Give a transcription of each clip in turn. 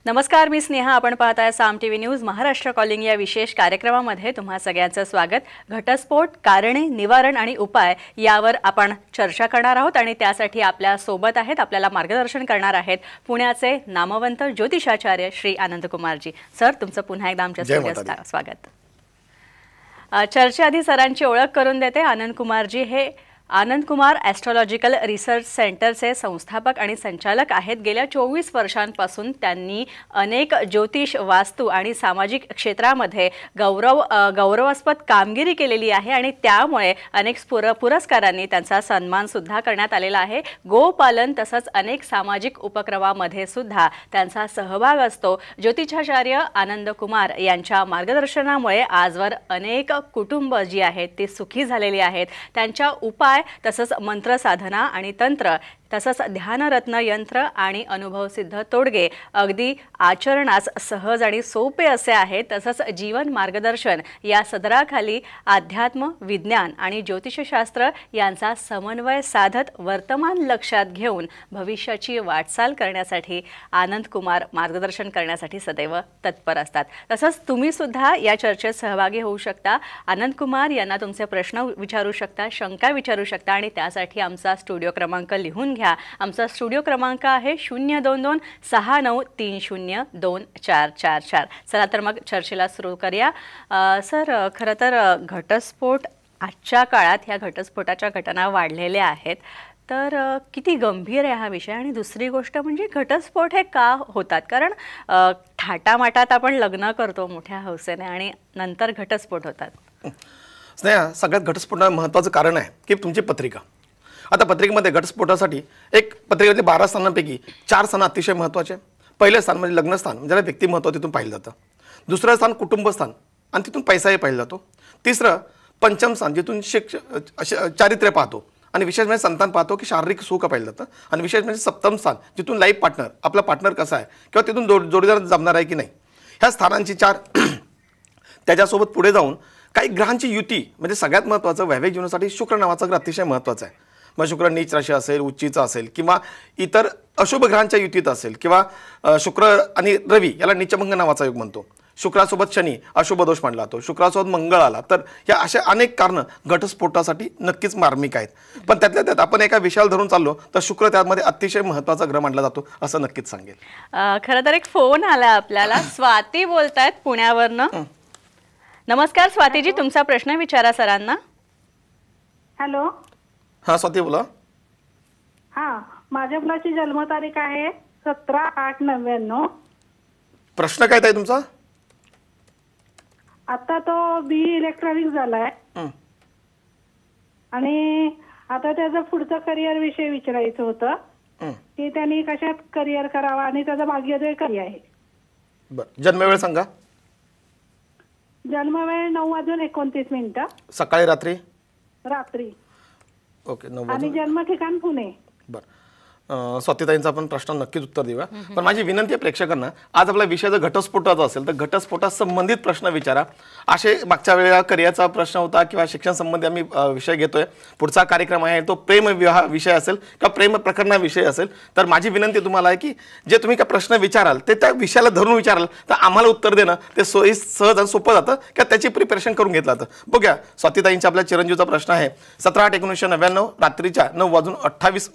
नमस्कार, मी स्नेहा. आपण पाहताय साम टीव्ही न्यूज. महाराष्ट्र कॉलिंग या विशेष कार्यक्रमामध्ये तुम्हा सगळ्यांचं स्वागत. घटस्फोट, कारणे, निवारण आणि उपाय यावर आपण चर्चा करणार आहोत आणि त्यासाठी आपल्या सोबत आहेत, आपल्याला मार्गदर्शन करणार आहेत पुण्याचे नामवंत ज्योतिषाचार्य श्री आनंद कुमारजी. सर, तुमचं पुन्हा एकदा आमच्या स्टुडिओत स्वागत. चर्चेआधी सरांची ओळख करून देते. आनंद कुमारजी हे आनंद कुमार ॲस्ट्रॉलॉजिकल रिसर्च सेंटरचे संस्थापक आणि संचालक आहेत. गेल्या 24 वर्षांपासून त्यांनी अनेक ज्योतिष, वास्तू आणि सामाजिक क्षेत्रामध्ये गौरवास्पद कामगिरी केलेली आहे आणि त्यामुळे अनेक पुरस्कारांनी त्यांचा सन्मान सुद्धा करण्यात आलेला आहे. गोपालन तसंच अनेक सामाजिक उपक्रमामध्ये सुद्धा त्यांचा सहभाग असतो. ज्योतिषाचार्य आनंद कुमार यांच्या मार्गदर्शनामुळे आजवर अनेक कुटुंब जी आहेत ती सुखी झालेली आहेत. त्यांच्या उपाय तसंच मंत्र साधना आणि तंत्र तसंच ध्यानरत्न यंत्र आणि अनुभवसिद्ध तोडगे अगदी आचरणास सहज आणि सोपे असे आहेत. तसंच जीवन मार्गदर्शन या सदराखाली अध्यात्म, विज्ञान आणि ज्योतिषशास्त्र यांचा समन्वय साधत वर्तमान लक्षात घेऊन भविष्याची वाटचाल करण्यासाठी आनंद कुमार मार्गदर्शन करण्यासाठी सदैव तत्पर असतात. तसंच तुम्ही सुद्धा या चर्चेत सहभागी होऊ शकता. आनंद कुमार यांना तुमचे प्रश्न विचारू शकता, शंका विचारू शकता आणि त्यासाठी आमचा स्टुडिओ क्रमांक लिहून घ्या. आमचा स्टुडिओ क्रमांक आहे 02269302444. चला तर मग चर्चेला सुरू करूया. सर, खरं तर घटस्फोट आजच्या काळात ह्या घटस्फोटाच्या घटना वाढलेल्या आहेत, तर किती गंभीर आहे हा विषय. आणि दुसरी गोष्ट म्हणजे घटस्फोट हे का होतात? कारण थाटामाटात आपण लग्न करतो मोठ्या हौसेने आणि नंतर घटस्फोट होतात. स्नेहा, सगळ्यात घटस्फोटाचं महत्त्वाचं कारण आहे की तुमची पत्रिका. आता पत्रिकेमध्ये घटस्फोटासाठी एक पत्रिकेतले 12 स्थानांपैकी 4 स्थान अतिशय महत्त्वाचे. पहिलं स्थान म्हणजे लग्नस्थान, ज्याला व्यक्तिमत्व तिथून पाहिलं जातं. दुसरं स्थान कुटुंबस्थान आणि तिथून पैसाही पाहिला जातो. तिसरं पंचम स्थान, जिथून चारित्र्य पाहतो आणि विशेष म्हणजे संतान पाहतो की शारीरिक सुख पाहिलं जातं. आणि विशेष म्हणजे सप्तम स्थान, जिथून लाईफ पार्टनर, आपला पार्टनर कसा आहे किंवा तिथून जोडीदार जमणार आहे की नाही, ह्या स्थानांची 4. त्याच्यासोबत पुढे जाऊन काही ग्रहांची युती, म्हणजे सगळ्यात महत्त्वाचं वैवाहिक जीवनासाठी शुक्र नावाचा ग्रह अतिशय महत्त्वाचा आहे. मग शुक्र नीच राशी असेल, उच्चीचा असेल किंवा इतर अशुभ ग्रहांच्या युतीत असेल किंवा शुक्र आणि रवी याला नीचभंग नावाचा योग म्हणतो. शुक्रासोबत शनी अशुभ दोष मानला जातो. शुक्रासोबत मंगळ आला तर या अशा अनेक कारणं घटस्फोटासाठी नक्कीच मार्मिक आहेत. पण त्यातल्या त्यात आपण एका विषयाला धरून चाललो तर शुक्र त्यामध्ये अतिशय महत्त्वाचा ग्रह मानला जातो असं नक्कीच सांगेल. खरं तर एक फोन आला आपल्याला. स्वाती बोलतायत पुण्यावरनं. नमस्कार स्वातीजी, तुमचा प्रश्न विचारा सरांना. हॅलो. हां स्वाती बोला. हां, माझ्या मुलाची जन्मतारीख आहे 17/8/99. प्रश्न काय आहे तुमचा? आता तो BE इलेक्ट्रॉनिक्स झालाय आणि आता त्याचं पुढचं करिअर विषयी विचारायचं होतं की त्यांनी कशात करिअर करावा आणि त्याचा भाग्योदय कधी आहे. बरं, जन्मवेळ सांगा. जन्मवेळ 9:29 सकाळी, रात्री? रात्री. ओके, 9 आणि जन्म ठिकाण पुणे. बरं, स्वातीताईंचा आपण प्रश्न नक्कीच उत्तर देऊया. पण माझी विनंती आहे प्रेक्षकांना, आज आपला विषय जर घटस्फोटाचा असेल तर घटस्फोटास संबंधित प्रश्न विचारा. असे मागच्या वेळेला करिअरचा प्रश्न होता किंवा शिक्षण संबंधी आम्ही विषय घेतोय. पुढचा कार्यक्रम आहे तो प्रेम विवाह विषय असेल किंवा प्रेम प्रकरणाविषयी असेल. तर माझी विनंती तुम्हाला आहे की जे तुम्ही काय प्रश्न विचाराल ते त्या विषयाला धरून विचाराल तर आम्हाला उत्तर देणं ते सहज आणि सोपं जातं किंवा त्याची प्रिपरेशन करून घेतलं जातं. बघूया, स्वातीताईंचा आपल्या चिरंजीवचा प्रश्न आहे. 17/8/1999 रात्रीच्या 9:28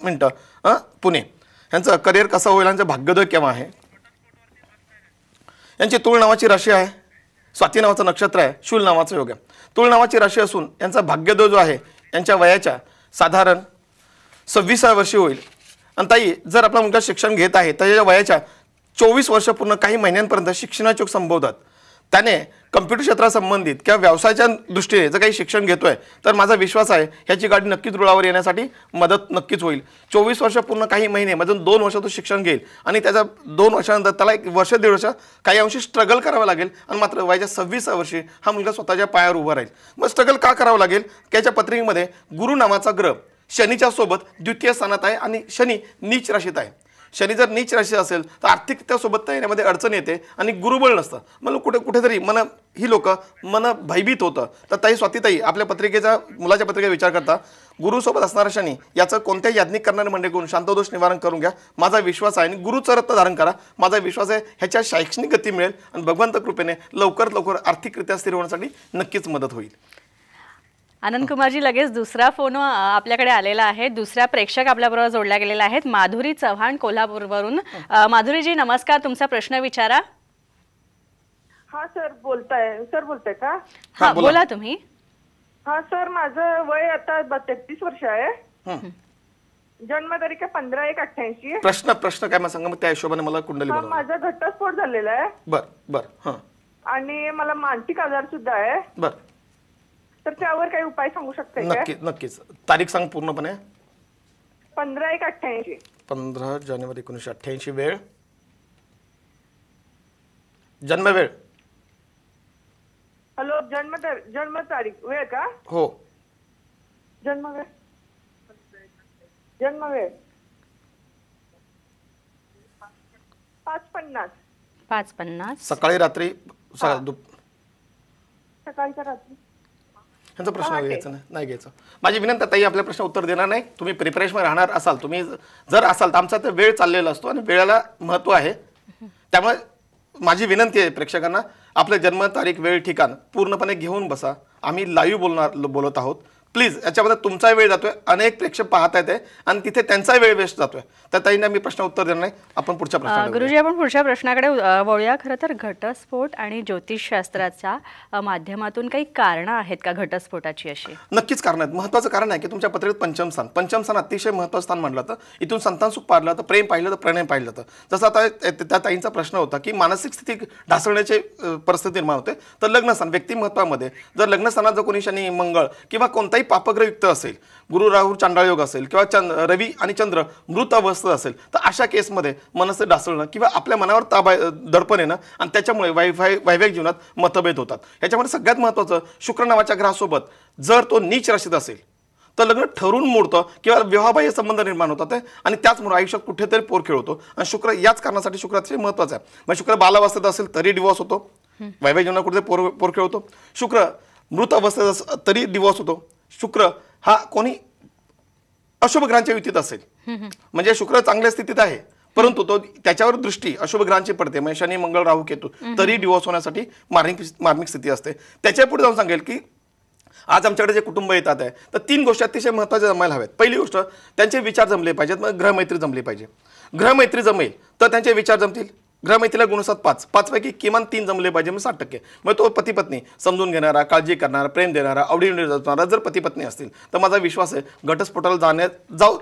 पुणे. यांचं करिअर कसं होईल, यांचं भाग्योदय केव्हा आहे? यांची तुळ नावाची राशी आहे, स्वाती नावाचं नक्षत्र आहे, शूल नावाचं योग आहे. तुळ नावाची राशी असून यांचा भाग्योदय जो आहे यांच्या वयाच्या साधारण 26व्या वर्षी होईल. आणि ताई, जर आपला मुलगा शिक्षण घेत आहे तर याच्या वयाच्या 24 वर्ष पूर्ण काही महिन्यांपर्यंत शिक्षणाचे योग संभवतात. त्याने कम्प्युटर क्षेत्रासंबंधित किंवा व्यवसायाच्या दृष्टीने जर काही शिक्षण घेतोय तर माझा विश्वास आहे ह्याची गाडी नक्कीच रुळावर येण्यासाठी मदत नक्कीच होईल. 24 वर्ष पूर्ण काही महिने म्हणजे 2 वर्ष तो शिक्षण घेईल आणि त्याच्या 2 वर्षानंतर त्याला 1 वर्ष 1.5 वर्ष काही अंशी स्ट्रगल करावं लागेल आणि मात्र वयाच्या 26व्या वर्षी हा मुलगा स्वतःच्या पायावर उभा राहील. मग स्ट्रगल का करावं लागेल? त्याच्या पत्रिकेमध्ये गुरु नावाचा ग्रह शनीच्या सोबत द्वितीय स्थानात आहे आणि शनी नीच राशीत आहे. शनी जर नीच राशी असेल तर आर्थिकरित्या सोबत येण्यामध्ये अडचण येते आणि गुरुबळ नसतं. मग कुठेतरी ही लोक मन भयभीत होतं. तर ताई स्वातीताई आपल्या पत्रिकेचा मुलाच्या पत्रिकेचा विचार करता गुरुसोबत असणारा शनी याचं कोणत्याही याज्ञिक करणारे मंडळी करून शांतदोष निवारण करून घ्या. माझा विश्वास आहे आणि गुरुचं रत्न धारण करा. माझा विश्वास आहे ह्याच्या शैक्षणिक गती मिळेल आणि भगवंत कृपेने लवकरात लवकर आर्थिकरित्या स्थिर होण्यासाठी नक्कीच मदत होईल. आनंद कुमारजी, लगेच दुसरा फोन आपल्याकडे आलेला आहे. दुसऱ्या प्रेक्षक आपल्याबरोबर जोडल्या गेलेल्या आहेत. माधुरी चव्हाण कोल्हापूरवरून. माधुरीजी नमस्कार, तुमचा प्रश्न विचारा. हा सर बोलताय का? हा बोला तुम्ही. हा सर, माझं वय आता 33 वर्ष आहे. जन्मतारीख 15/1/88. प्रश्न काय मला सांगा, मग त्या हिशोबाने मला कुंडली बनवा. माझा घटस्फोट झालेला आहे. बर. आणि मला मानसिक आजार सुद्धा आहे. बर. तर त्यावर काही उपाय सांगू शकता का? नक्कीच. तारीख सांग पूर्णपणे. 15/1/88. 15 जानेवारी 1988. वेळ, जन्मवेळ. हॅलो, जन्म तारीख, वेळ का? हो. जन्मवेळ 5:50. सकाळी रात्री सकाळच्या रात्री. ह्यांचा प्रश्न घ्यायचा नाही घ्यायचा. माझी विनंती ताई, आपल्या प्रश्न उत्तर देणार नाही. तुम्ही प्रिपरेशन राहणार असाल, तुम्ही जर असाल तर आमचा तर वेळ चाललेला असतो आणि वेळेला महत्व आहे. त्यामुळे माझी विनंती आहे प्रेक्षकांना, आपलं जन्मतारीख, वेळ, ठिकाण पूर्णपणे घेऊन बसा. आम्ही लाईव्ह बोलत आहोत. प्लीज, याच्यामध्ये तुमचा वेळ जातोय, अनेक प्रेक्षक पाहत आहेत आणि तिथे त्यांचा वेळ वेस्ट जातोय. त्या ताईंना मी प्रश्न उत्तर देणार नाही. आपण पुढच्या प्रश्नाकडे गुरुजी, आपण पुढच्या प्रश्नाकडे वळूया. खरं तर घटस्फोट आणि ज्योतिषशास्त्राच्या माध्यमातून काही कारणं आहेत का घटस्फोटाची अशी? नक्कीच कारण आहेत. महत्त्वाचं कारण आहे की तुमच्या पत्रिकेत पंचम स्थान अतिशय महत्त्वाचं स्थान मानलं जातं. इथून संतान सुख पाहिलं जातं, प्रेम पाहिलं तर प्रणय पाहिलं जातं. जसं आता त्या ताईंचा प्रश्न होता की मानसिक स्थिती ढासळण्याची परिस्थिती निर्माण होते, तर लग्नस्थान व्यक्तिमत्वामध्ये जर लग्नस्थानात जर कोणी शनी, मंगळ किंवा कोणताही पापग्रहयुक्त असेल, गुरु राहू चांडाळ योग असेल किंवा रवी आणि चंद्र मृत अवस्था असेल, तर अशा केसमध्ये मनस्थिती ढासळणं किंवा आपल्या मनावर दडपण येणं आणि त्याच्यामुळे वैवाहिक जीवनात मतभेद होतात. ह्याच्यामध्ये सगळ्यात महत्त्वाचं, शुक्र नावाच्या ग्रहासोबत जर तो नीच राशीत असेल तर लग्न ठरून मोडतं किंवा विवाहबाह्य संबंध निर्माण होतात आणि त्याचमुळे आयुष्यात कुठेतरी पोरखेळ होतो. आणि शुक्र याच कारणासाठी शुक्र अतिशय महत्त्वाचं आहे. मग शुक्र बालावस्थेत असेल तरी डिवॉर्स होतो, वैवाहिक जीवनात कुठेतरी पोरखेळ होतो. शुक्र मृत अवस्थेत तरी डिवॉर्स होतो. शुक्र हा कोणी अशुभ ग्रहांच्या युतीत असेल, म्हणजे शुक्र चांगल्या स्थितीत आहे परंतु तो त्याच्यावर दृष्टी अशुभ ग्रहांची पडते, म्हणजे शनी, मंगळ, राहू, केतू, तरी डिवॉर्स होण्यासाठी मार्मिक स्थिती असते. त्याच्या पुढे जाऊन सांगेल की आज आमच्याकडे जे कुटुंब येतात आहे तर 3 गोष्टी अतिशय महत्त्वाच्या जमायला हव्यात. पहिली गोष्ट, त्यांचे विचार जमले पाहिजेत. मग ग्रहमैत्री जमली पाहिजे. ग्रहमैत्री जमेल तर त्यांचे विचार जमतील. ग्रहमैत्रीला गुणसात 5 पैकी किमान 3 जमले पाहिजे, मग 60%. मग तो पती पत्नी समजून घेणारा, काळजी करणारा, प्रेम देणारा, आवडीने जपणारा जर पती पत्नी असतील तर माझा विश्वास आहे घटस्फोटाला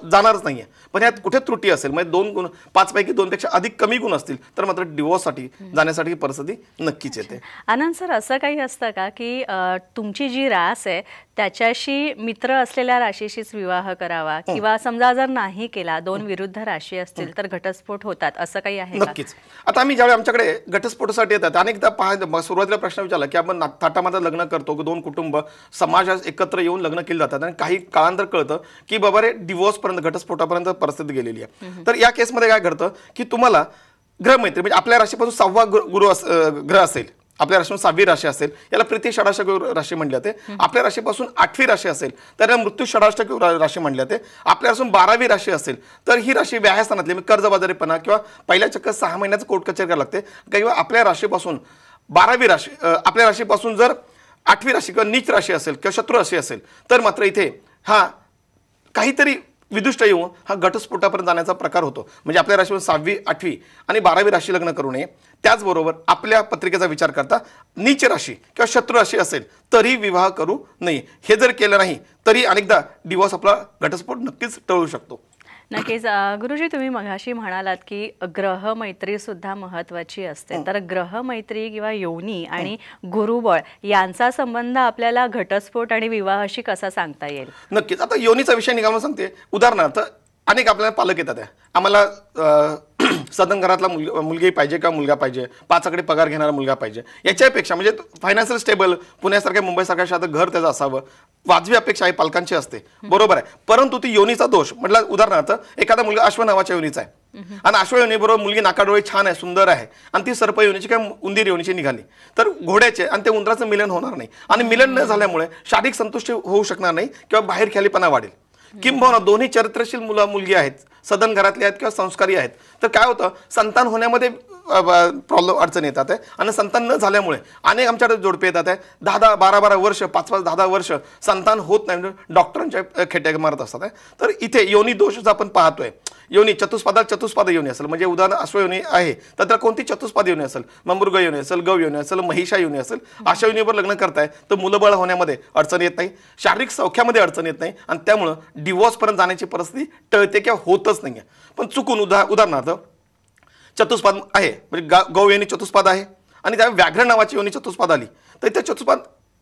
जाणारच नाहीये. पण यात कुठे त्रुटी असेल, म्हणजे 2 गुण 5 पैकी 2 पेक्षा अधिक कमी गुण असतील तर मात्र डिवोर्ससाठी जाण्यासाठी परिस्थिती नक्कीच येते. आनंद सर, असं काही असतं का की तुमची जी रास आहे त्याच्याशी मित्र असलेल्या राशीशीच विवाह करावा किंवा समजा जर नाही केला, 2 विरुद्ध राशी असतील तर घटस्फोट होतात, असं काही आहे का? नक्कीच. आता आम्ही ज्यावेळी आमच्याकडे घटस्फोटासाठी येतात अनेकदा सुरुवातीला प्रश्न विचारला की आपण थाटामाटात लग्न करतो, 2 कुटुंब समाज एकत्र येऊन लग्न केले जातात आणि काही काळानंतर कळतं की बाबा रे डिवोर्सपर्यंत, घटस्फोटापर्यंत परिस्थिती गेलेली आहे. तर या केसमध्ये काय घडतं की तुम्हाला ग्रहमैत्री, म्हणजे आपल्या राशीपासून 6वा ग्रह असेल, आपल्या राशीपासून 6वी राशी असेल, याला प्रीती षडाष्टक राशी म्हणली जाते. आपल्या राशीपासून 8वी राशी असेल तर याला मृत्यू षडाष्टक राशी म्हणली जाते. आपल्या राशीपासून 12वी राशी असेल तर ही राशी व्याह्यास्थानातली, कर्जबाजारीपणा किंवा पहिल्या चक्कर 6 महिन्याचं कोर्ट कचेरी करायला लागते. किंवा आपल्या राशीपासून 12वी राशी, आपल्या राशीपासून जर 8वी राशी किंवा नीच राशी असेल किंवा शत्रू राशी असेल तर मात्र इथे हा काहीतरी विदुष्ट येऊन हा घटस्फोटापर्यंत जाण्याचा प्रकार होतो. म्हणजे आपल्या राशीवर 6वी, 8वी आणि 12वी राशी लग्न करू नये. त्याचबरोबर आपल्या पत्रिकेचा विचार करता नीच राशी किंवा शत्रू राशी असेल तरी विवाह करू नये. हे जर केलं नाही तरी अनेकदा डिवोर्स आपला घटस्फोट नक्कीच टळू शकतो. नक्कीच. गुरुजी, तुम्ही मगाशी म्हणालात की ग्रहमैत्री सुद्धा महत्त्वाची असते, तर ग्रहमैत्री किंवा योनी आणि गुरुबळ यांचा संबंध आपल्याला घटस्फोट आणि विवाहाशी कसा सांगता येईल? नक्कीच. आता योनीचा विषय निघाला सांगते. उदाहरणार्थ अनेक आपल्याला पालक येतात आहे, आम्हाला सदन घरातला मुलगी पाहिजे किंवा मुलगा पाहिजे, 5 आकडे पगार घेणारा मुलगा पाहिजे. याच्यापेक्षा म्हणजे फायनान्शियल स्टेबल, पुण्यासारख्या मुंबईसारख्या शहरात घर त्याचं असावं, वाजवी अपेक्षा आहे पालकांची असते, बरोबर आहे. परंतु ती योनीचा दोष म्हटलं, उदाहरणार्थ एखादा मुलगा अश्व नावाच्या योनीचा आहे आणि अश्वयोनीबरोबर मुलगी नाकाडोळे छान आहे, सुंदर आहे, आणि ती सर्प योनीची किंवा उंदीर योनीची निघाली, तर घोड्याचे आणि ते उंदराचं मिलन होणार नाही, आणि मिलन न झाल्यामुळे शारीरिक संतुष्टी होऊ शकणार नाही किंवा बाहेर ख्यालीपणा वाढेल. किंबहुना दोन्ही चरित्रशील मुलगी आहेत, सदन घरातले आहेत किंवा संस्कारी आहेत, तर काय होतं, संतान होण्यामध्ये प्रॉब्लेम अडचण येतात आहे, आणि संतान न झाल्यामुळे अनेक आमच्याकडे जोडपे येतात आहे, 10-10, 12-12 वर्ष, 5-5, 10-10 वर्ष संतान होत नाही, डॉक्टरांच्या खेट्या मारत असतात आहे. तर इथे योनी दोष जो आपण पाहतोय, योनी चतुष्पाद योनी असेल, म्हणजे उदाहरण अश्वयोनी आहे तर त्याला कोणती चतुष्पाद योनी असेल, ममृग योनी असेल, गव योनी असेल, महिषा योनी असेल, अशा योनीवर लग्न करताय तर मुलंबळ होण्यामध्ये अडचण येत नाही, शारीरिक सौख्यामध्ये अडचण येत नाही, आणि त्यामुळं डिवोर्सपर्यंत जाण्याची परिस्थिती टळते किंवा होतच नाही आहे. पण चुकून उदाहरणार्थ चतुष्पाद आहे, म्हणजे गौ योनी चतुष्पाद आहे, आणि त्या व्याघ्र नावाची योनी चतुष्पाद आली, तर त्या चतुष्पाद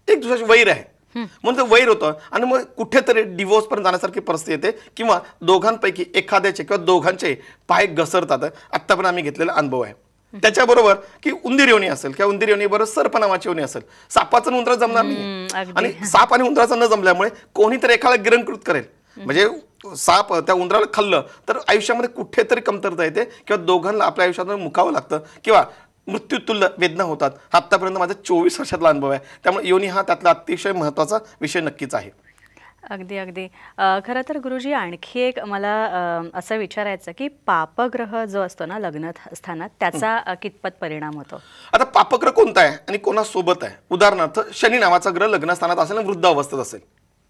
एक दुसऱ्याचे वैर आहे, म्हणून ते वैर होतं, आणि मग कुठेतरी डिवोर्स पर्यंत जाण्यासारखी परिस्थिती येते, किंवा दोघांपैकी एखाद्याचे किंवा दोघांचे पाय घसरतात. आत्तापर्यंत आम्ही घेतलेला अनुभव आहे. त्याच्याबरोबर की उंदीर योनी असेल किंवा उंदीर योनी बरोबर सर्प नावाची योनी असेल, सापाचं उंदरा जमणार नाही, आणि साप आणि उंदराचं न जमल्यामुळे कोणीतरी एखादा गिरणकृत करेल, म्हणजे साप त्या उंदराला खाल्लं तर आयुष्यामध्ये कुठेतरी कमतरता येते, किंवा दोघांना आपल्या आयुष्यात मुकावं लागतं, किंवा मृत्यूतुल्य वेदना होतात. आत्तापर्यंत माझा 24 वर्षातला अनुभव आहे, त्यामुळे योनी हा त्यातला अतिशय महत्त्वाचा विषय नक्कीच आहे. अगदी अगदी. खरं तर गुरुजी आणखी एक मला असं विचारायचं की पापग्रह जो असतो ना लग्न स्थानात, त्याचा कितपत परिणाम होतो? आता पापग्रह कोणता आहे आणि कोणासोबत आहे? उदाहरणार्थ शनी नावाचा ग्रह लग्नस्थानात असेल आणि वृद्ध अवस्थेत असेल,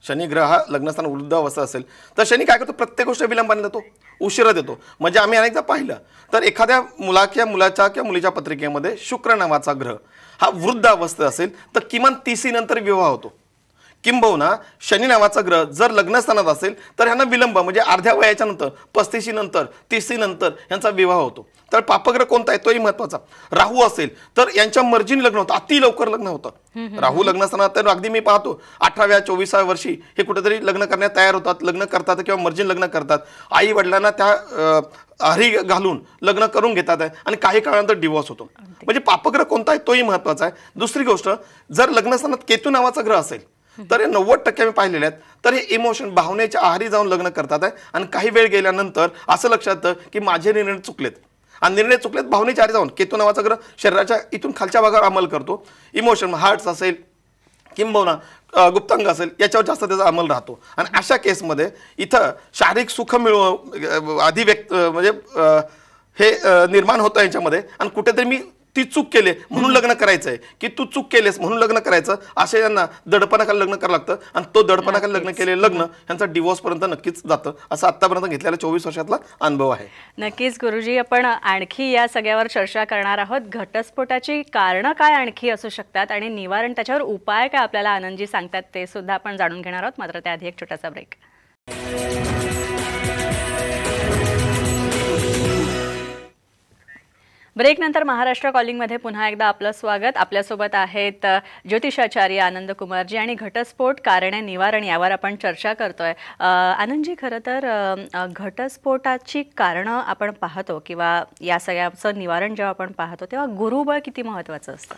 शनी ग्रह हा लग्नस्थान वृद्ध अवस्था असेल तर शनी काय करतो, प्रत्येक गोष्ट विलंबाने देतो, उशिरा देतो. म्हणजे आम्ही अनेकदा पाहिलं तर एखाद्या मुलाच्या किंवा मुलीच्या पत्रिकेमध्ये शुक्र नावाचा ग्रह हा वृद्ध अवस्थेत असेल तर किमान 30 नंतर विवाह होतो. किंबहुना शनी नावाचा ग्रह जर लग्नस्थानात असेल तर ह्यांना विलंब, म्हणजे अर्ध्या वयाच्या नंतर 35 नंतर 30 नंतर यांचा विवाह होतो. तर पापग्रह कोणता आहे तोही महत्वाचा. राहू असेल तर यांच्या मर्जीने लग्न होतं, अति लवकर लग्न होतं. राहू लग्नस्थानात तर अगदी मी पाहतो 18व्या 24व्या वर्षी हे कुठेतरी लग्न करण्यात तयार होतात, लग्न करतात किंवा मर्जीने लग्न करतात, आई वडिलांना त्या आरी घालून लग्न करून घेतात आहे, आणि काही काळानंतर डिवोर्स होतो. म्हणजे पापग्रह कोणता आहे तोही महत्वाचा आहे. दुसरी गोष्ट, जर लग्नस्थानात केतू नावाचा ग्रह असेल तर 90% मी पाहिलेले आहेत, तर हे इमोशन भावनेच्या आहारी जाऊन लग्न करतात आहे, आणि काही वेळ गेल्यानंतर असं लक्षात येतं की माझे निर्णय चुकलेत, आणि निर्णय चुकलेत भावनेच्या आहारी जाऊन. केतू नावाचा ग्रह शरीराच्या इथून खालच्या भागावर अंमल करतो, इमोशन हार्ट्स असेल किंबहुना गुप्तांग असेल याच्यावर जास्त त्याचा अंमल राहतो, आणि अशा केसमध्ये इथं शारीरिक सुख आधी म्हणजे हे निर्माण होतं यांच्यामध्ये, आणि कुठेतरी मी ती चूक केली म्हणून लग्न करायचंय, की तू चूक केलेस म्हणून लग्न करायचं, असे यांना दडपणाखाली लग्न करावं लागतं, आणि तो दडपणाखाली लग्न केलेलं लग्न यांचा डिवोर्स पर्यंत नक्कीच जातं. असं आतापर्यंत घेतलेला 24 वर्षातला अनुभव आहे. नक्कीच गुरुजी, आपण आणखी या सगळ्यावर चर्चा करणार आहोत. घटस्फोटाची कारणं काय आणखी असू शकतात आणि निवारण, त्याच्यावर उपाय काय आपल्याला आनंदजी सांगतात ते सुद्धा आपण जाणून घेणार आहोत. मात्र त्याआधी एक छोटासा ब्रेक. ब्रेकनंतर महाराष्ट्र कॉलिंगमध्ये पुन्हा एकदा आपलं स्वागत. आपल्यासोबत आहेत ज्योतिषाचार्य आनंद कुमारजी, आणि घटस्फोट कारणे निवारण यावर आपण चर्चा करतोय. आनंदजी, खरं तर घटस्फोटाची कारणं आपण पाहतो किंवा या सगळ्याचं निवारण जेव्हा आपण पाहतो तेव्हा गुरुबळ किती महत्त्वाचं असतं?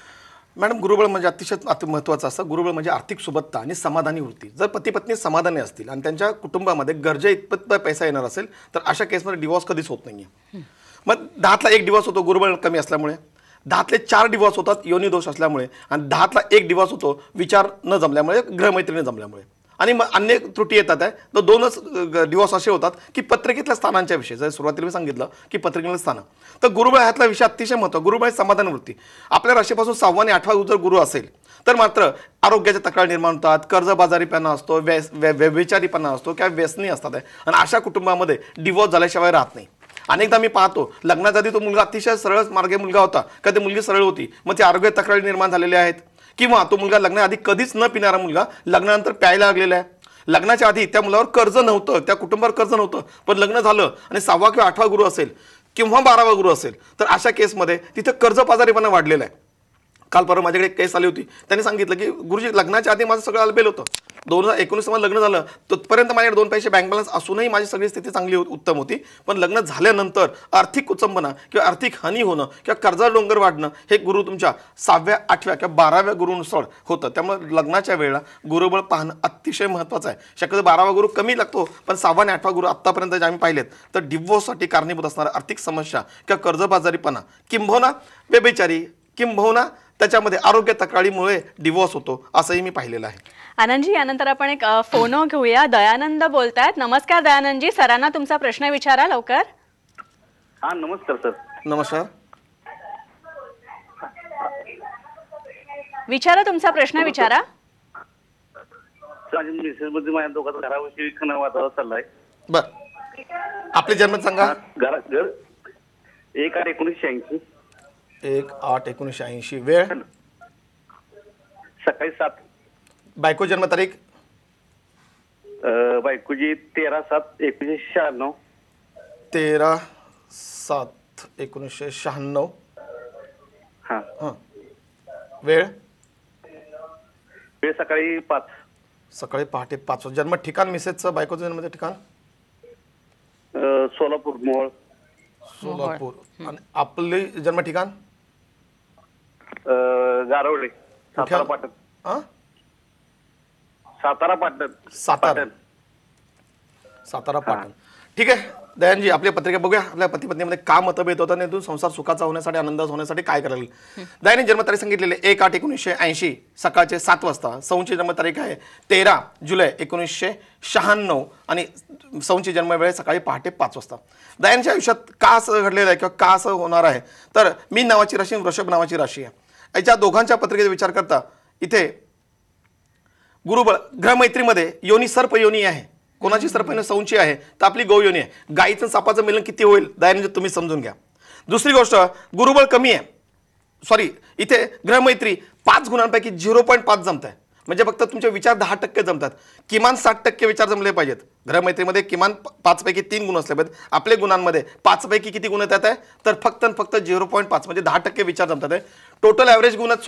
मॅडम, गुरुबळ म्हणजे अतिशय महत्त्वाचं असतं. गुरुबळ म्हणजे आर्थिक सुबत्ता आणि समाधानी वृत्ती. जर पती पत्नी समाधानी असतील आणि त्यांच्या कुटुंबामध्ये गरजे इतपत पैसा येणार असेल तर अशा केसमध्ये डिवोर्स कधीच होत नाहीये. मग 10तला 1 डिवोर्स होतो गुरुबळ कमी असल्यामुळे, 10तले 4 डिवोर्स होतात योनी दोष असल्यामुळे, आणि 10तला 1 डिवोर्स होतो विचार न जमल्यामुळे, ग्रहमैत्रिणी जमल्यामुळे, आणि मग अन्य त्रुटी येतात आहे. तर 2च डिवोर्स असे होतात की पत्रिकेतल्या स्थानांच्या विषयी, जर सुरुवातीला मी सांगितलं की पत्रिकेतलं स्थान, तर गुरुबळ ह्यातला विषय अतिशय महत्त्व. गुरुबळ समाधान वृत्ती. आपल्या राशीपासून 6वा आणि 8वा जर गुरु असेल तर मात्र आरोग्याच्या तक्रार निर्माण होतात, कर्जबाजारीपणा असतो, व्यभिचारीपणा असतो किंवा व्यसनी असतात आहे, आणि अशा कुटुंबामध्ये डिवोर्स झाल्याशिवाय राहत नाही. अनेकदा मी पाहतो लग्नाच्या आधी तो मुलगा अतिशय सरळ मार्गे मुलगा होता, का ती मुलगी सरळ होती, मग ती आरोग्य तक्रारी निर्माण झालेल्या आहेत, किंवा तो मुलगा लग्नाआधी कधीच न पिणारा मुलगा लग्नानंतर प्यायला लागलेला आहे. लग्नाच्या आधी त्या मुलावर कर्ज नव्हतं, त्या कुटुंबावर कर्ज नव्हतं, पण लग्न झालं आणि 6वा किंवा 8वा गुरु असेल किंवा 12वा गुरु असेल तर अशा केसमध्ये तिथे कर्जबाजारीपणा वाढलेला आहे. काल परवा माझ्याकडे एक केस आली होती. त्यांनी सांगितलं की गुरुजी लग्नाच्या आधी माझं सगळं अलबेल होतं. 2019 मध्ये लग्न झालं तोपर्यंत माझ्याकडे 2 पैसे बँक बॅलन्स असूनही माझी सगळी स्थिती चांगली उत्तम होती. पण लग्न झाल्यानंतर आर्थिक कुचंबना किंवा आर्थिक हानी होणं किंवा कर्जा डोंगर वाढणं हे गुरु तुमच्या 6व्या 8व्या किंवा 12व्या गुरुनुसार होतं. त्यामुळे लग्नाच्या वेळेला गुरुबळ पाहणं अतिशय महत्त्वाचं आहे. शक्यतो 12वा गुरु कमी लागतो, पण 6वा आणि 8वा गुरु आत्तापर्यंत जे आम्ही पाहिलेत तर डिवोर्ससाठी कारणीभूत असणाऱ्या आर्थिक समस्या किंवा कर्जबाजारीपणा किंबहुना व्यभिचारी किंबहुना त्याच्यामध्ये आरोग्य तक्रारीमुळे डिवोर्स होतो असंही मी पाहिलेलं आहे. आनंदजी, यानंतर आपण एक फोन घेऊया. दयानंद बोलतायत. नमस्कार दयानंदजी, सरांना तुमचा प्रश्न विचारा लवकर. हा नमस्कार सर. नमस्कार. विचारा तुमचा प्रश्न विचारा. माझ्या मिसेसमध्ये माझ्या दोघांचा घराविषयी वादावाद चाललाय. बर, आपले जन्म सांगा. घर 1/8/1980. 1/8/1980. वेळ सकाळी 7. बायको जन्म तारीख बायकोची 13/7/1996. 13/7/1996. हा. वेळ सकाळी 5. सकाळी पहाटे 5. जन्म ठिकाण मिसेसचं बायकोचं जन्म ठिकाण सोलापूर मोहोळ. सोलापूर. आणि आपले जन्म ठिकाण गारवडे. सातारा पाटण. सातारा पाटण. सातारा पाटण. ठीक आहे दयानजी, आपल्या पत्रिका बघूया. आपल्या पती पत्नीमध्ये का मतभेद होता आणि संसार सुखाचा होण्यासाठी आनंदाचा होण्यासाठी काय करायला. दयाने जन्मतारीख सांगितलेले 1/8/1980 सकाळचे 7 वाजता. सौंची जन्मतारीख आहे 13 जुलै 1996 आणि सौंची जन्मवेळ सकाळी पहाटे 5 वाजता. दयानच्या आयुष्यात का असं घडलेलं आहे किंवा का असं होणार आहे तर मीन नावाची राशी वृषभ नावाची राशी आहे. याच्या दोघांच्या पत्रिकेचा विचार करता इथे गुरुबळ ग्रहमैत्रीमध्ये योनी सर्प योनी आहे. कोणाची सर्पयोनी सौंची आहे तर आपली गौ योनी आहे. गाईचं सापाचं मिलन किती होईल दयानंद तुम्ही समजून घ्या. दुसरी गोष्ट गुरुबळ कमी आहे. सॉरी, इथे ग्रहमैत्री 5 गुणांपैकी 0.5 जमत आहे. म्हणजे फक्त तुमचे विचार 10% जमतात. किमान 60% विचार जमले पाहिजेत. ग्रहमैत्रीमध्ये किमान 5 पैकी 3 गुण असले पाहिजेत. आपल्या गुणांमध्ये 5 पैकी किती गुण येतात आहे तर फक्त 0.5 म्हणजे 10% विचार जमतात आहे. टोटल ॲव्हरेज गुणच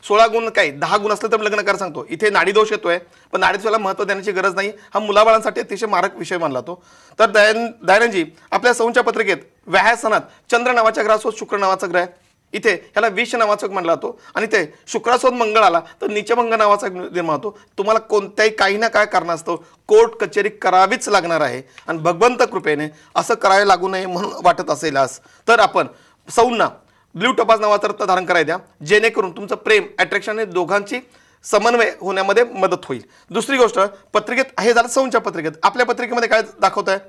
16 गुण काय 10 गुण असले तर लग्न कर सांगतो. इथे नाडीदोष येतोय, पण नाडीदोषाला महत्त्व देण्याची गरज नाही. हा मुलाबाळांसाठी अतिशय मारक विषय मानला तो. तर दयानंदजी आपल्या सौंच्या पत्रिकेत व्याहासनात चंद्र नावाच्या ग्रहासोबत शुक्र नावाचा ग्रह इथे ह्याला विष नावाचा मानला जातो आणि ते शुक्रासोबत मंगळ आला तर नीचभंग नावाचा निर्माण होतो. तुम्हाला कोणत्याही काही ना काय कारणास्तव कोर्ट कचेरी करावीच लागणार आहे आणि भगवंत कृपेने असं करायला लागू नये म्हणून वाटत असेलच तर आपण सौंना ब्ल्यू टपास नावाचा रत्न धारण करायला द्या, जेणेकरून तुमचं प्रेम अट्रॅक्शन हे दोघांची समन्वय होण्यामध्ये मदत होईल. दुसरी गोष्ट पत्रिकेत हे झालं सौंच्या पत्रिकेत. आपल्या पत्रिकेमध्ये काय दाखवत आहे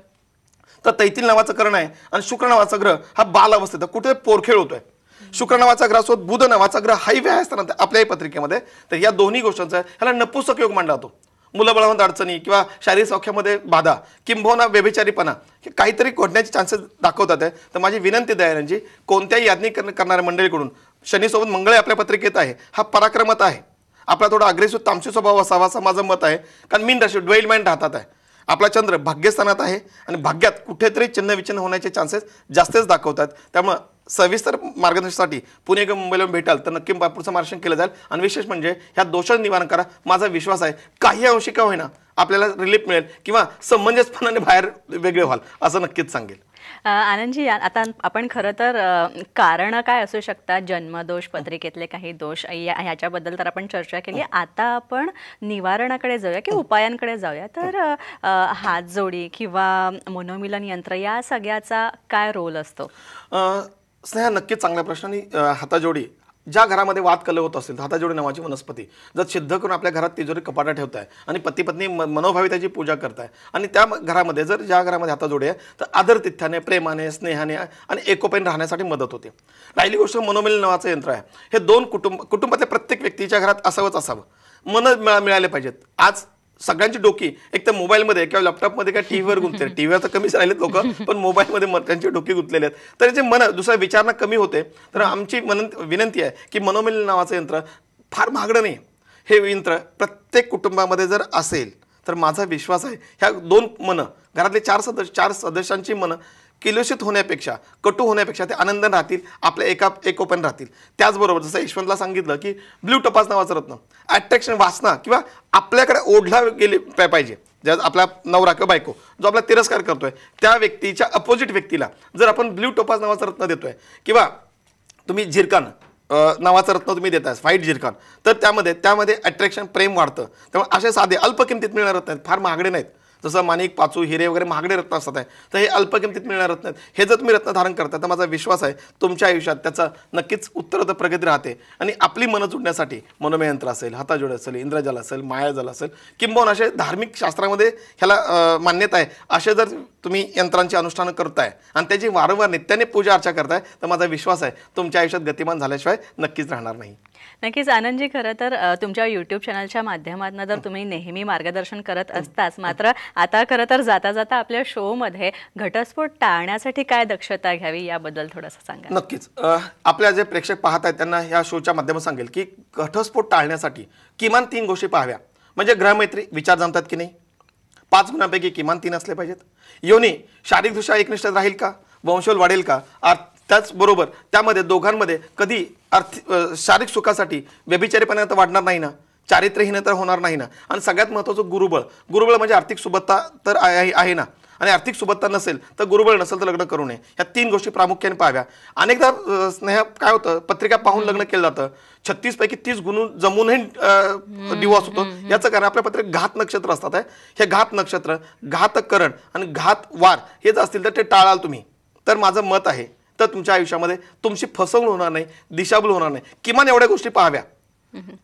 तर तैतील नावाचं करण आहे आणि शुक्र नावाचा ग्रह हा बाल अवस्थेत कुठे पोरखेळ होतोय. शुक्र नावाचा ग्रहासोबत बुध नावाचा ग्रह हाही व्याहासनात आपल्याही पत्रिकेमध्ये. तर या दोन्ही गोष्टींचा ह्याला नपुंसक योग मानला जातो. मुलाबाळांमध्ये अडचणी किंवा शारीरिक सौख्यामध्ये बाधा किंबहुना व्यभिचारीपणा काहीतरी घडण्याचे चान्सेस दाखवतात आहे. तर माझी विनंती दयानंदजी कोणत्याही याज्ञी करणाऱ्या मंडळीकडून शनीसोबत मंगळ आपल्या पत्रिकेत आहे. हा पराक्रमत आहे. आपला थोडा अग्रेसिव्ह तामसी स्वभाव असावा असं माझं मत आहे. कारण मीन राशी ड्वेल माइंड राहतात आहे. आपला चंद्र भाग्यस्थानात आहे आणि भाग्यात कुठेतरी चिन्ह विचिन्ह होण्याचे चान्सेस जास्तच दाखवतात. त्यामुळे सविस्तर मार्गदर्शनासाठी पुणे किंवा मुंबईला भेटाल तर नक्की पुढचं मार्गदर्शन केलं जाईल. आणि विशेष म्हणजे ह्या दोषांचं निवारण करा. माझा विश्वास आहे काही अंशी का होईना आपल्याला रिलीफ मिळेल किंवा समंजसपणाने बाहेर वेगळे व्हाल असं नक्कीच सांगेल. आनंदजी, आता आपण खरं तर कारण काय असू शकतात जन्मदोष पत्रिकेतले काही दोष ह्याच्याबद्दल तर आपण चर्चा केली. आता आपण निवारणाकडे जाऊया किंवा उपायांकडे जाऊया. तर हात जोडी किंवा मनोमिलन यंत्र या सगळ्याचा काय रोल असतो. स्नेहा नक्कीच चांगला प्रश्न. आणि हाताजोडी ज्या घरामध्ये वाद कलह होत असेल हाताजोडी नावाची वनस्पती जर सिद्ध करून आपल्या घरात तिजोरी कपाटा ठेवत आहे आणि पती पत्नी मनोभावी त्याची पूजा करताय आणि त्या घरामध्ये जर ज्या घरामध्ये हाताजोडी आहे तर आदरतिथ्याने प्रेमाने स्नेहाने आणि एकोप्याने राहण्यासाठी मदत होते. राहिली गोष्ट मनोमिलन नावाचं यंत्र आहे. हे 2 कुटुंबातल्या प्रत्येक व्यक्तीच्या घरात असावं. मन मिळाले पाहिजेत. आज सगळ्यांची डोकी एक तर मोबाईलमध्ये किंवा लॅपटॉपमध्ये किंवा टीव्हीवर गुंतले. टीव्हीवर तर कमीच राहिलेत लोक, पण मोबाईलमध्ये त्यांची डोकी गुंतलेले आहेत. तर जे मन दुसरा विचारणा कमी होते. तर आमची विनंती आहे की मनोमिलन नावाचं यंत्र फार महागडं नाही. हे यंत्र प्रत्येक कुटुंबामध्ये जर असेल तर माझा विश्वास आहे ह्या 2 मन घरातले 4 सदस्यांची मन किलोषित होण्यापेक्षा, कटू होण्यापेक्षा ते आनंदाने राहतील, आपल्या एकोपण राहतील. त्याचबरोबर जसं यशवंतला सांगितलं की ब्ल्यू टपास नावाचं रत्न अट्रॅक्शन, वासना किंवा आपल्याकडे ओढला गेली पाहिजे. ज्या आपला नवरा किंवा बायको जो आपला तिरस्कार करतोय त्या व्यक्तीच्या अपोजिट व्यक्तीला जर आपण ब्ल्यू टोपाज नावाचं रत्न देतोय किंवा तुम्ही झिरकान नावाचं रत्न तुम्ही देताय, व्हाईट झिरकान, तर त्यामध्ये अट्रॅक्शन, प्रेम वाढतं. त्यामुळे असे साधे अल्प किमतीत मिळणार रत्न आहेत, फार महागडे नाहीत. जसं माणिक, पाचू, हिरे वगैरे महागडे रत्न असतात आहे, तर हे अल्प किमतीत मिळणार रत्न आहेत. हे जर तुम्ही रत्न धारण करता तर माझा विश्वास आहे तुमच्या आयुष्यात त्याचा नक्कीच उत्तरोत्तर प्रगती राहते. आणि आपली मनं जुळण्यासाठी मनोमयंत्र असेल, हाताजोड असेल, इंद्रजाल असेल, मायाजाल असेल, किंबहुना असे धार्मिक शास्त्रामध्ये ह्याला मान्यता आहे, असे जर तुम्ही यंत्रांची अनुष्ठानं करताय आणि त्याची वारंवार नित्याने पूजा अर्चा करताय तर माझा विश्वास आहे तुमच्या आयुष्यात गतिमान झाल्याशिवाय नक्कीच राहणार नाही. नक्कीच आनंदजी, खरं तर तुमच्या यूट्यूब चॅनलच्या माध्यमातून तर तुम्ही नेहमी मार्गदर्शन करत असताच, मात्र आता खरं तर जाता जाता आपल्या शोमध्ये घटस्फोट टाळण्यासाठी काय दक्षता घ्यावी याबद्दल थोडंसं सांगा. नक्कीच. आपल्या जे प्रेक्षक पाहत आहेत त्यांना या शोच्या माध्यमातून सांगेल की घटस्फोट टाळण्यासाठी किमान 3 गोष्टी पाहाव्या. म्हणजे ग्रहमैत्री, विचार जमतात की नाही, 5 गुणांपैकी किमान 3 असले पाहिजेत, योनी शारीरिकदृष्ट्या एकनिष्ठ राहील का, वंशोल वाढेल का, त्याचबरोबर त्यामध्ये दोघांमध्ये कधी शारीरिक सुखासाठी व्यभिचारीपणा तर वाढणार नाही ना, चारित्र्यहीनता होणार नाही ना, आणि सगळ्यात महत्त्वाचं गुरुबळ म्हणजे आर्थिक सुबत्ता तर आहे ना, आणि आर्थिक सुबत्ता नसेल तर गुरुबळ नसेल तर लग्न करू नये. ह्या 3 गोष्टी प्रामुख्याने पाहाव्या. अनेकदा स्नेह काय होतं, पत्रिका पाहून लग्न केलं जातं, 36 पैकी 30 गुण जमूनही डिवॉर्स होतो. याचं कारण आपल्या पत्रिकेत घात नक्षत्र असतात. हे घात नक्षत्र, घातकरण आणि घात वार हे जर असतील तर ते टाळाल तुम्ही. तर माझं मत आहे तर तुमच्या आयुष्यामध्ये तुमची फसवणूक होणार नाही, दिशाभूल होणार नाही. किमान एवढ्या गोष्टी पाहाव्या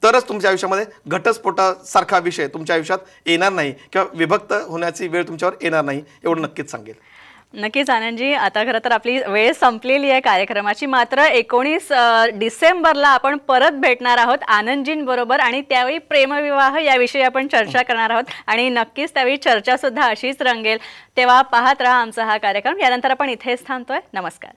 तरच तुमच्या आयुष्यामध्ये घटस्फोटासारखा विषय तुमच्या आयुष्यात येणार नाही किंवा विभक्त होण्याची वेळ तुमच्यावर येणार नाही, एवढं नक्कीच सांगेल. नक्कीच आनंदजी, आता खरं तर आपली वेळ संपलेली आहे कार्यक्रमाची, मात्र 19 डिसेंबरला आपण परत भेटणार आहोत आनंदजींबरोबर आणि त्यावेळी प्रेमविवाह याविषयी आपण चर्चा करणार आहोत आणि नक्कीच त्यावेळी चर्चा सुद्धा अशीच रंगेल. तेव्हा पाहत राहा आमचा हा कार्यक्रम. यानंतर आपण इथेच थांबतोय. नमस्कार.